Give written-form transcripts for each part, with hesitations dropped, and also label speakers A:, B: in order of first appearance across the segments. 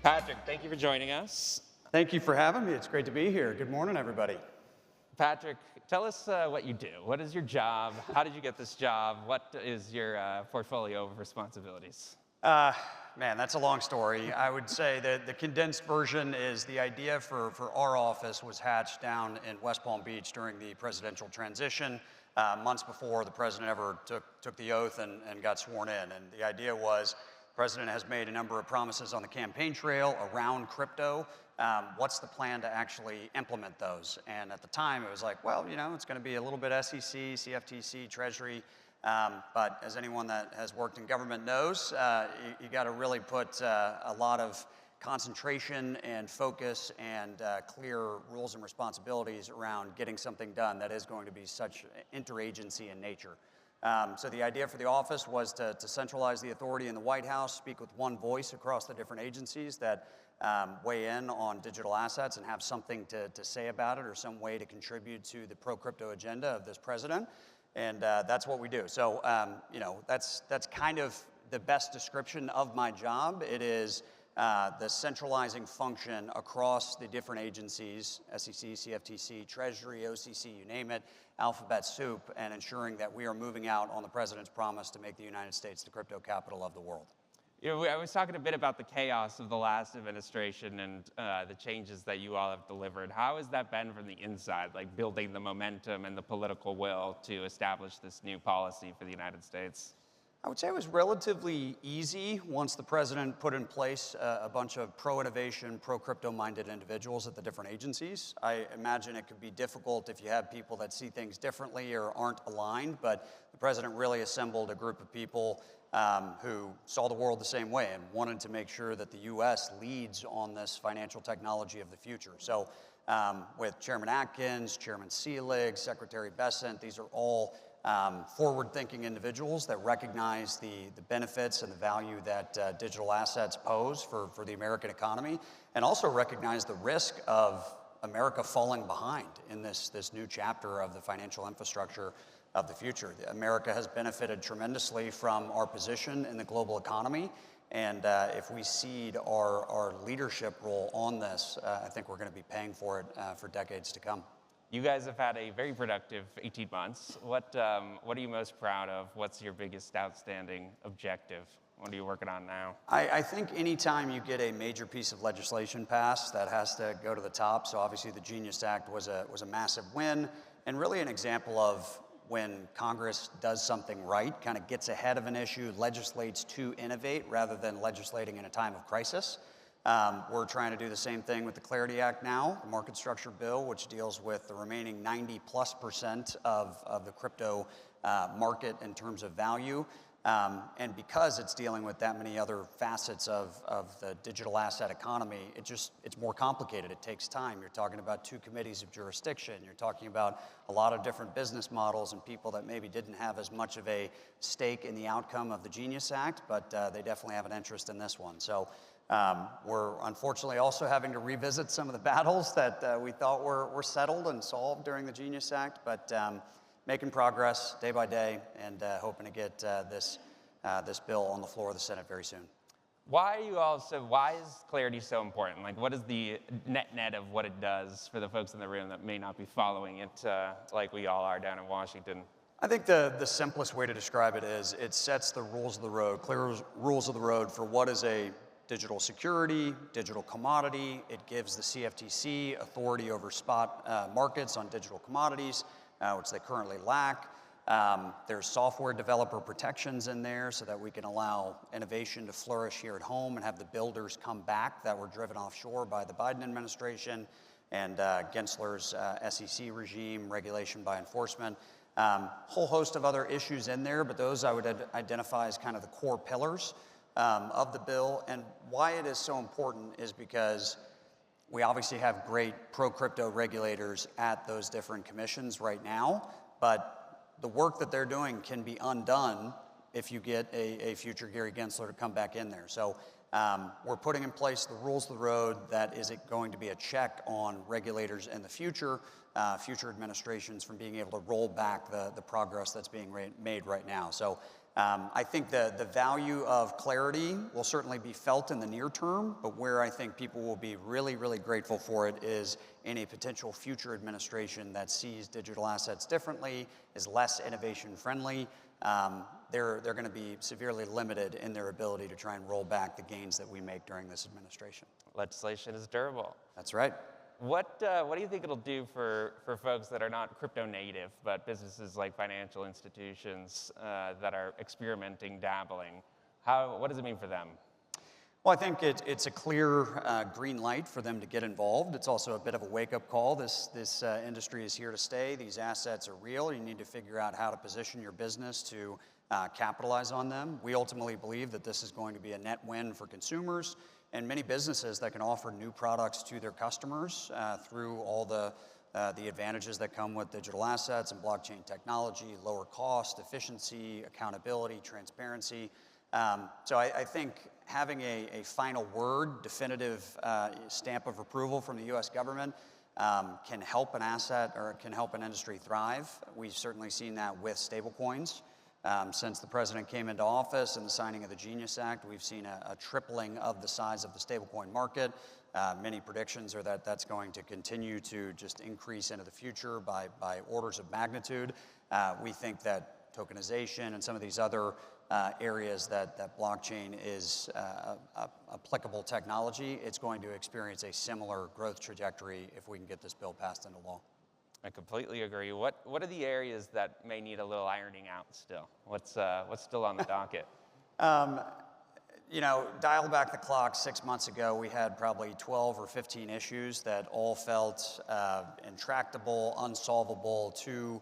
A: Patrick, thank you for joining us.
B: Thank you for having me. It's great to be here. Good morning, everybody.
A: Patrick, tell us what you do. What is your job? How did you get this job? What is your portfolio of responsibilities?
B: Man, that's a long story. I would say that the condensed version is the idea for our office was hatched down in West Palm Beach during the presidential transition, months before the president ever took the oath and got sworn in. And the idea was the president has made a number of promises on the campaign trail around crypto. What's the plan to actually implement those? And at the time, it was like, well, you know, it's going to be a little bit SEC, CFTC, Treasury. But as anyone that has worked in government knows, you got to really put a lot of concentration and focus and clear rules and responsibilities around getting something done that is going to be such interagency in nature. So the idea for the office was to centralize the authority in the White House, speak with one voice across the different agencies that weigh in on digital assets and have something to say about it or some way to contribute to the pro-crypto agenda of this president. And that's what we do. So, you know, that's kind of the best description of my job. It is the centralizing function across the different agencies, SEC, CFTC, Treasury, OCC, you name it, alphabet soup, and ensuring that we are moving out on the president's promise to make the United States the crypto capital of the world.
A: You know, I was talking a bit about the chaos of the last administration and the changes that you all have delivered. How has that been from the inside, like building the momentum and the political will to establish this new policy for the United States?
B: I would say it was relatively easy once the president put in place a bunch of pro-innovation, pro-crypto-minded individuals at the different agencies. I imagine it could be difficult if you have people that see things differently or aren't aligned, but the president really assembled a group of people who saw the world the same way and wanted to make sure that the U.S. leads on this financial technology of the future. So with Chairman Atkins, Chairman Selig, Secretary Bessent, these are all forward-thinking individuals that recognize the benefits and the value that digital assets pose for the American economy, and also recognize the risk of America falling behind in this new chapter of the financial infrastructure of the future. America has benefited tremendously from our position in the global economy, and if we cede our leadership role on this, I think we're going to be paying for it for decades to come.
A: You guys have had a very productive 18 months. What are you most proud of? What's your biggest outstanding objective? What are you working on now?
B: I think anytime you get a major piece of legislation passed, that has to go to the top. So obviously the Genius Act was a massive win, and really an example of when Congress does something right, kind of gets ahead of an issue, legislates to innovate rather than legislating in a time of crisis. We're trying to do the same thing with the Clarity Act now, the market structure bill, which deals with the remaining 90+% of the crypto market in terms of value. And because it's dealing with that many other facets of the digital asset economy, it's more complicated. It takes time. You're talking about 2 committees of jurisdiction. You're talking about a lot of different business models and people that maybe didn't have as much of a stake in the outcome of the Genius Act, but they definitely have an interest in this one. So we're unfortunately also having to revisit some of the battles that we thought were settled and solved during the Genius Act, but making progress day by day and hoping to get this bill on the floor of the Senate very soon.
A: Why is Clarity so important? Like, what is the net of what it does for the folks in the room that may not be following it like we all are down in Washington?
B: I think the simplest way to describe it is it sets the rules of the road, clear rules of the road for what is a digital security, digital commodity. It gives the CFTC authority over spot markets on digital commodities, which they currently lack. There's software developer protections in there so that we can allow innovation to flourish here at home and have the builders come back that were driven offshore by the Biden administration and Gensler's SEC regime, regulation by enforcement. Whole host of other issues in there, but those I would identify as kind of the core pillars of the bill. And why it is so important is because we obviously have great pro-crypto regulators at those different commissions right now, but the work that they're doing can be undone if you get a future Gary Gensler to come back in there. So we're putting in place the rules of the road that is going to be a check on regulators in the future, future administrations from being able to roll back the progress that's being made right now. So I think the value of clarity will certainly be felt in the near term, but where I think people will be really, really grateful for it is in a potential future administration that sees digital assets differently, is less innovation friendly. They're going to be severely limited in their ability to try and roll back the gains that we make during this administration.
A: Legislation is durable.
B: That's right.
A: What do you think it'll do for folks that are not crypto native, but businesses like financial institutions that are experimenting, dabbling? What does it mean for them?
B: Well, I think it's a clear green light for them to get involved. It's also a bit of a wake-up call. This industry is here to stay. These assets are real. You need to figure out how to position your business to capitalize on them. We ultimately believe that this is going to be a net win for consumers and many businesses that can offer new products to their customers through all the advantages that come with digital assets and blockchain technology, lower cost, efficiency, accountability, transparency. So I think having a final word, definitive stamp of approval from the U.S. government can help an asset or can help an industry thrive. We've certainly seen that with stablecoins. Since the president came into office and the signing of the Genius Act, we've seen a tripling of the size of the stablecoin market. Many predictions are that that's going to continue to just increase into the future by orders of magnitude. We think that tokenization and some of these other areas that blockchain is applicable technology, it's going to experience a similar growth trajectory if we can get this bill passed into law.
A: I completely agree. What are the areas that may need a little ironing out still? What's still on the docket?
B: Dial back the clock 6 months ago, we had probably 12 or 15 issues that all felt intractable, unsolvable, two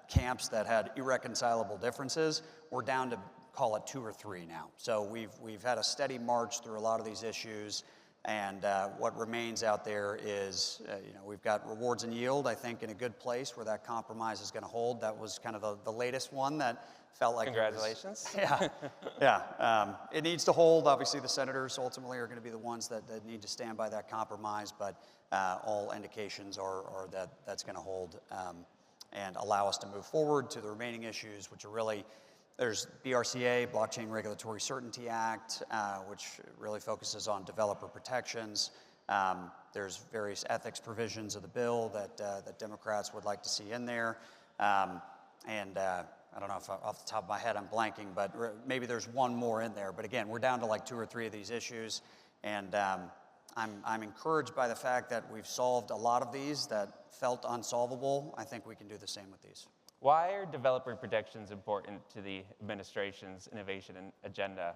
B: camps that had irreconcilable differences. We're down to call it 2 or 3 now. So we've had a steady march through a lot of these issues. And what remains out there is, we've got rewards and yield, I think, in a good place where that compromise is going to hold. That was kind of the latest one that felt like
A: Congratulations.
B: Yeah. It needs to hold. Obviously, the senators ultimately are going to be the ones that need to stand by that compromise, but all indications are that that's going to hold and allow us to move forward to the remaining issues, which are really, there's BRCA, Blockchain Regulatory Certainty Act, which really focuses on developer protections. There's various ethics provisions of the bill that Democrats would like to see in there. I don't know if off the top of my head I'm blanking, but maybe there's one more in there. But again, we're down to like 2 or 3 of these issues. And I'm encouraged by the fact that we've solved a lot of these that felt unsolvable. I think we can do the same with these.
A: Why are developer protections important to the administration's innovation agenda?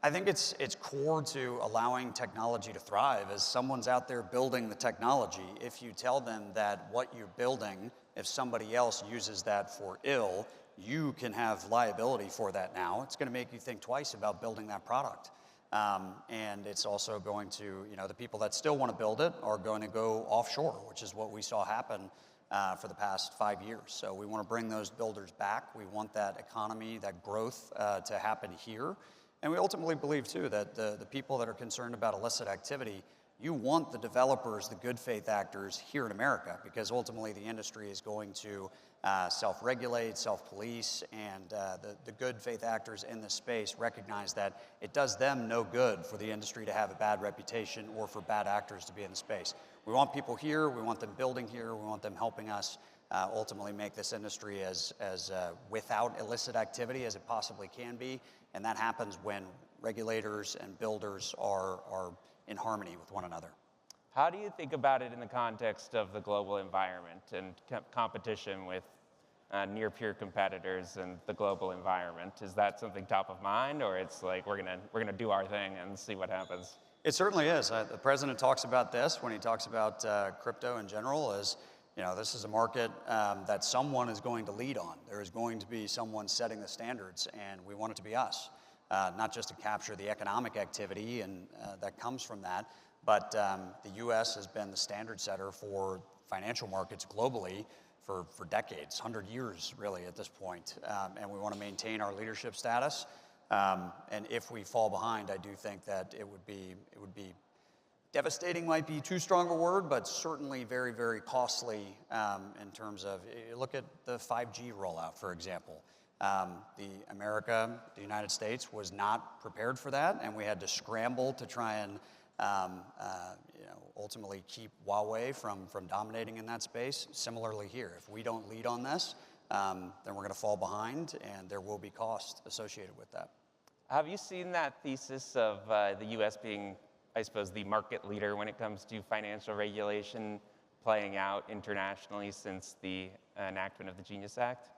B: I think it's core to allowing technology to thrive. As someone's out there building the technology, if you tell them that what you're building, if somebody else uses that for ill, you can have liability for that now. It's going to make you think twice about building that product. And it's also going to, the people that still want to build it are going to go offshore, which is what we saw happen for the past 5 years. So we want to bring those builders back. We want that economy, that growth to happen here. And we ultimately believe, too, that the people that are concerned about illicit activity, you want the developers, the good faith actors here in America, because ultimately the industry is going to self-regulate, self-police, and the good faith actors in this space recognize that it does them no good for the industry to have a bad reputation or for bad actors to be in the space. We want people here, we want them building here, we want them helping us ultimately make this industry as without illicit activity as it possibly can be, and that happens when regulators and builders are in harmony with one another.
A: How do you think about it in the context of the global environment and competition with near-peer competitors and the global environment? Is that something top of mind, or it's like we're gonna do our thing and see what happens?
B: It certainly is. The president talks about this when he talks about crypto in general as, this is a market that someone is going to lead on. There is going to be someone setting the standards, and we want it to be us, not just to capture the economic activity and that comes from that, but the U.S. has been the standard setter for financial markets globally for decades, 100 years really at this point, and we want to maintain our leadership status. And if we fall behind, I do think that it would be devastating, might be too strong a word, but certainly very, very costly in terms of, you look at the 5G rollout, for example. The United States was not prepared for that, and we had to scramble to try and ultimately keep Huawei from dominating in that space. Similarly here, if we don't lead on this, then we're going to fall behind, and there will be cost associated with that.
A: Have you seen that thesis of the U.S. being, I suppose, the market leader when it comes to financial regulation playing out internationally since the enactment of the Genius Act?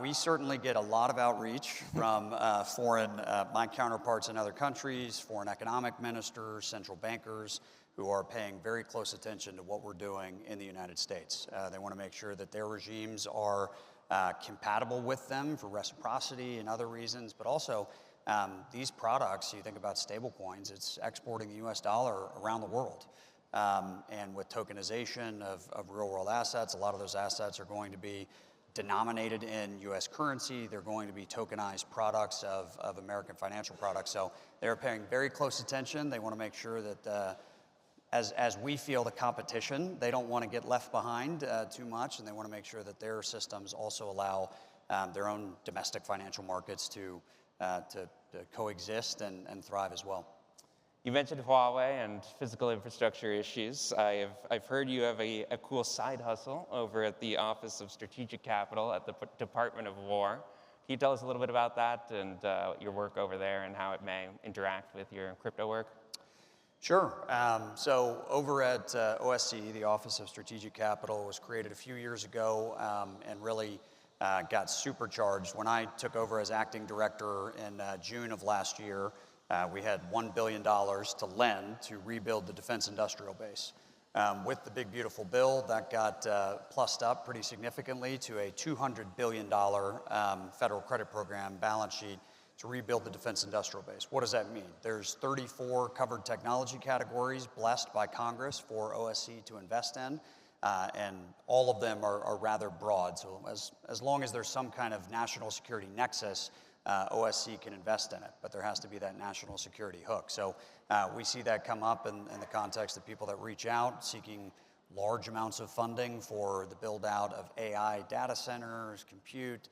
B: We certainly get a lot of outreach from my counterparts in other countries, foreign economic ministers, central bankers, who are paying very close attention to what we're doing in the United States. They want to make sure that their regimes are compatible with them for reciprocity and other reasons, but also these products, you think about stablecoins, it's exporting the US dollar around the world. And with tokenization of real-world assets, a lot of those assets are going to be denominated in US currency. They're going to be tokenized products of American financial products. So they're paying very close attention. They want to make sure that as we feel the competition, they don't want to get left behind too much, and they want to make sure that their systems also allow their own domestic financial markets to coexist and thrive as well.
A: You mentioned Huawei and physical infrastructure issues. I've heard you have a cool side hustle over at the Office of Strategic Capital at the Department of War. Can you tell us a little bit about that and your work over there and how it may interact with your crypto work?
B: Sure. So over at OSC, the Office of Strategic Capital was created a few years ago and really got supercharged. When I took over as acting director in June of last year, we had $1 billion to lend to rebuild the defense industrial base. With the big, beautiful bill, that got plussed up pretty significantly to a $200 billion federal credit program balance sheet to rebuild the defense industrial base. What does that mean? There's 34 covered technology categories blessed by Congress for OSC to invest in, and all of them are rather broad. So as long as there's some kind of national security nexus, OSC can invest in it, but there has to be that national security hook. So we see that come up in the context of people that reach out seeking large amounts of funding for the build out of AI data centers, compute,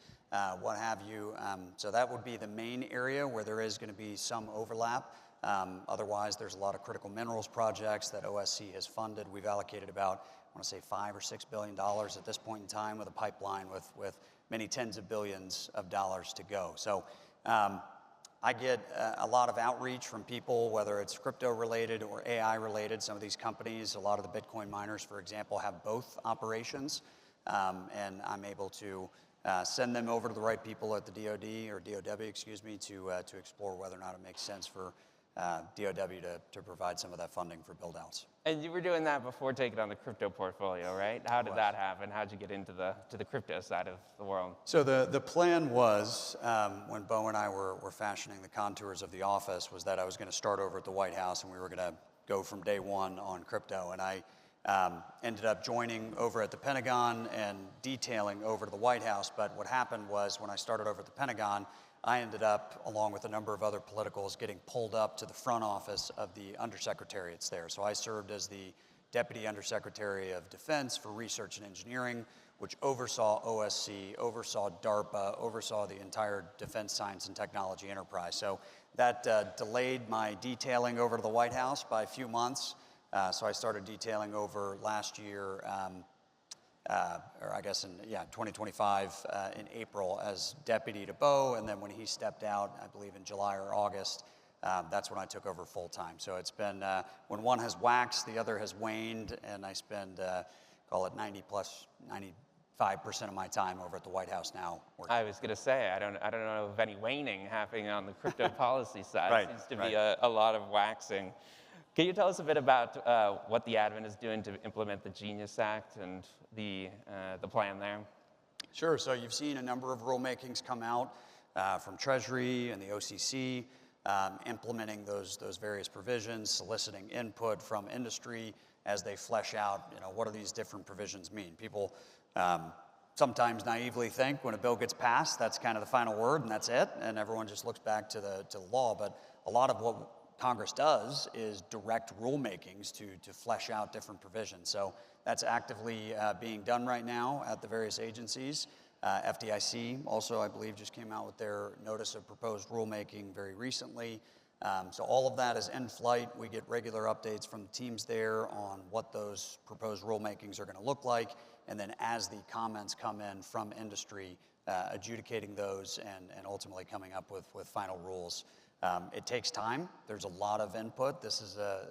B: what have you. So that would be the main area where there is going to be some overlap. Otherwise, there's a lot of critical minerals projects that OSC has funded. We've allocated about, I want to say, $5 or $6 billion at this point in time, with a pipeline with many tens of billions of dollars to go. So I get a lot of outreach from people, whether it's crypto related or AI related. Some of these companies, a lot of the Bitcoin miners, for example, have both operations, and I'm able to send them over to the right people at the DoD or DOW, to explore whether or not it makes sense for DOW to provide some of that funding for build-outs.
A: And you were doing that before taking on the crypto portfolio, right? How did that happen? How did you get into the crypto side of the world?
B: So the plan was, when Bo and I were fashioning the contours of the office, was that I was going to start over at the White House, and we were going to go from day one on crypto. And I ended up joining over at the Pentagon and detailing over to the White House. But what happened was, when I started over at the Pentagon, I ended up, along with a number of other politicals, getting pulled up to the front office of the undersecretariats there. So I served as the Deputy Undersecretary of Defense for Research and Engineering, which oversaw OSC, oversaw DARPA, oversaw the entire defense science and technology enterprise. So that delayed my detailing over to the White House by a few months. So I started detailing over last year, or I guess in 2025 in April as deputy to Bo, and then when he stepped out, I believe in July or August, that's when I took over full time. So it's been, when one has waxed, the other has waned, and I spend, call it 95% of my time over at the White House now.
A: I was going to say, I don't know of any waning happening on the crypto policy side.
B: Right,
A: Seems to be a lot of waxing. Can you tell us a bit about what the admin is doing to implement the Genius Act and the plan there?
B: Sure. So you've seen a number of rulemakings come out from Treasury and the OCC, implementing those various provisions, soliciting input from industry as they flesh out, what do these different provisions mean? People sometimes naively think when a bill gets passed, that's kind of the final word and that's it, and everyone just looks back to the law. But a lot of what Congress does is direct rulemakings to flesh out different provisions. So that's actively being done right now at the various agencies. FDIC also, I believe, just came out with their notice of proposed rulemaking very recently. So all of that is in flight. We get regular updates from the teams there on what those proposed rulemakings are going to look like. And then as the comments come in from industry, adjudicating those and ultimately coming up with final rules. It takes time. There's a lot of input. This is a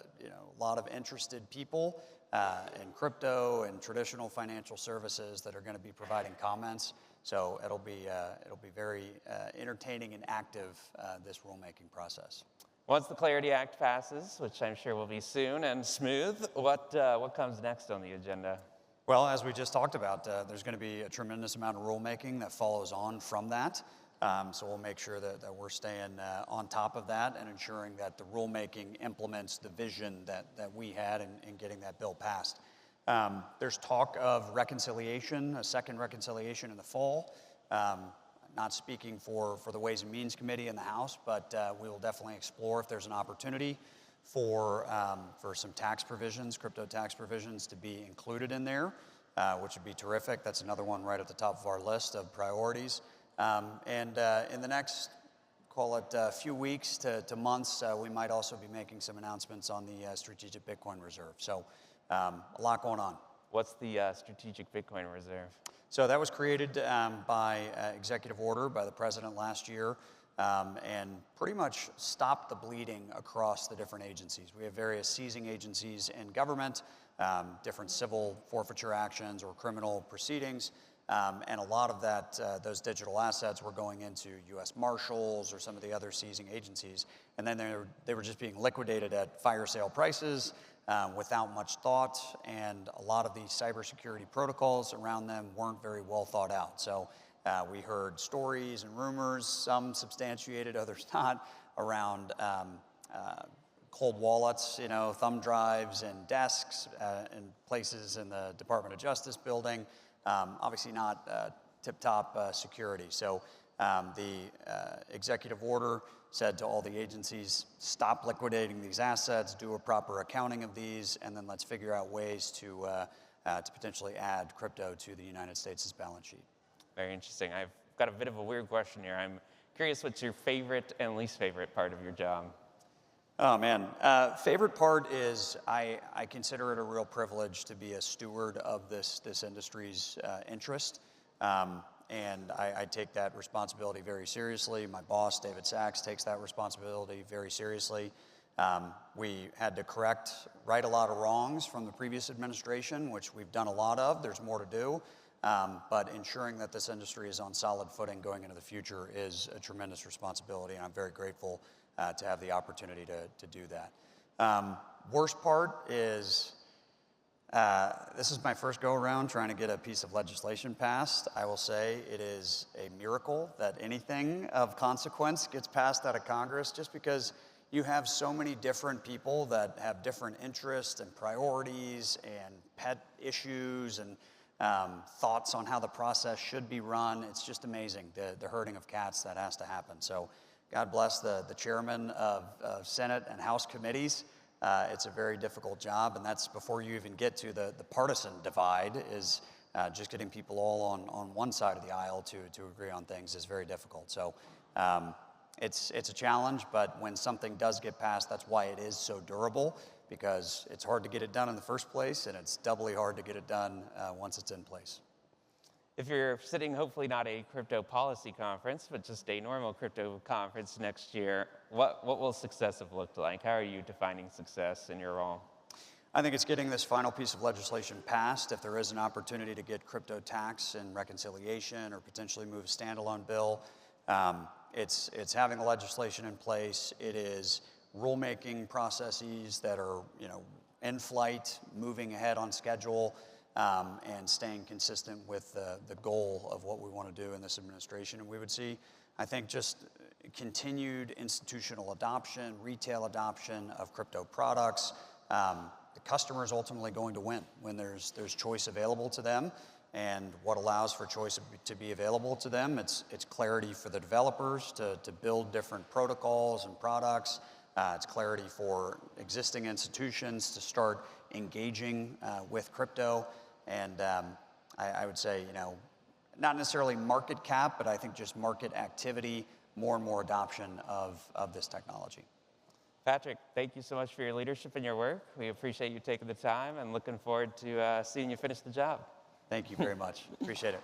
B: lot of interested people in crypto and traditional financial services that are going to be providing comments. So it'll be very entertaining and active, this rulemaking process.
A: Once the Clarity Act passes, which I'm sure will be soon and smooth, what comes next on the agenda?
B: Well, as we just talked about, there's going to be a tremendous amount of rulemaking that follows on from that. So we'll make sure that we're staying on top of that and ensuring that the rulemaking implements the vision that we had in getting that bill passed. There's talk of reconciliation, a second reconciliation in the fall. Not speaking for the Ways and Means Committee in the House, but we will definitely explore if there's an opportunity for some tax provisions, crypto tax provisions, to be included in there, which would be terrific. That's another one right at the top of our list of priorities. And in the next, call it a few weeks to months, we might also be making some announcements on the Strategic Bitcoin Reserve. So a lot going on.
A: What's the Strategic Bitcoin Reserve?
B: So that was created by executive order by the president last year, and pretty much stopped the bleeding across the different agencies. We have various seizing agencies in government, different civil forfeiture actions or criminal proceedings, and a lot of that, those digital assets were going into U.S. Marshals or some of the other seizing agencies, and then they were just being liquidated at fire sale prices, without much thought, and a lot of the cybersecurity protocols around them weren't very well thought out. So we heard stories and rumors, some substantiated, others not, around cold wallets, thumb drives and desks in places in the Department of Justice building. Obviously not tip-top security. So the executive order said to all the agencies, stop liquidating these assets, do a proper accounting of these, and then let's figure out ways to potentially add crypto to the United States' balance sheet.
A: Very interesting. I've got a bit of a weird question here. I'm curious, what's your favorite and least favorite part of your job?
B: Oh, man. Favorite part is I consider it a real privilege to be a steward of this industry's interest. And I take that responsibility very seriously. My boss, David Sachs, takes that responsibility very seriously. We had to right a lot of wrongs from the previous administration, which we've done a lot of. There's more to do. But ensuring that this industry is on solid footing going into the future is a tremendous responsibility, and I'm very grateful to have the opportunity to do that. Worst part is, this is my first go-around trying to get a piece of legislation passed. I will say it is a miracle that anything of consequence gets passed out of Congress, just because you have so many different people that have different interests and priorities and pet issues and thoughts on how the process should be run. It's just amazing, the herding of cats that has to happen. So God bless the chairman of Senate and House committees. It's a very difficult job, and that's before you even get to the partisan divide, is just getting people all on one side of the aisle to agree on things is very difficult. So it's a challenge, but when something does get passed, that's why it is so durable, because it's hard to get it done in the first place, and it's doubly hard to get it done once it's in place.
A: If you're sitting, hopefully not a crypto policy conference, but just a normal crypto conference next year, what will success have looked like? How are you defining success in your role?
B: I think it's getting this final piece of legislation passed. If there is an opportunity to get crypto tax and reconciliation or potentially move a standalone bill, it's having the legislation in place. It is rulemaking processes that are in flight, moving ahead on schedule, and staying consistent with the goal of what we want to do in this administration. And we would see, I think, just continued institutional adoption, retail adoption of crypto products. The customer is ultimately going to win when there's choice available to them. And what allows for choice to be available to them, it's clarity for the developers to build different protocols and products. It's clarity for existing institutions to start engaging with crypto. And I would say, not necessarily market cap, but I think just market activity, more and more adoption of this technology.
A: Patrick, thank you so much for your leadership and your work. We appreciate you taking the time and looking forward to seeing you finish the job.
B: Thank you very much. Appreciate it.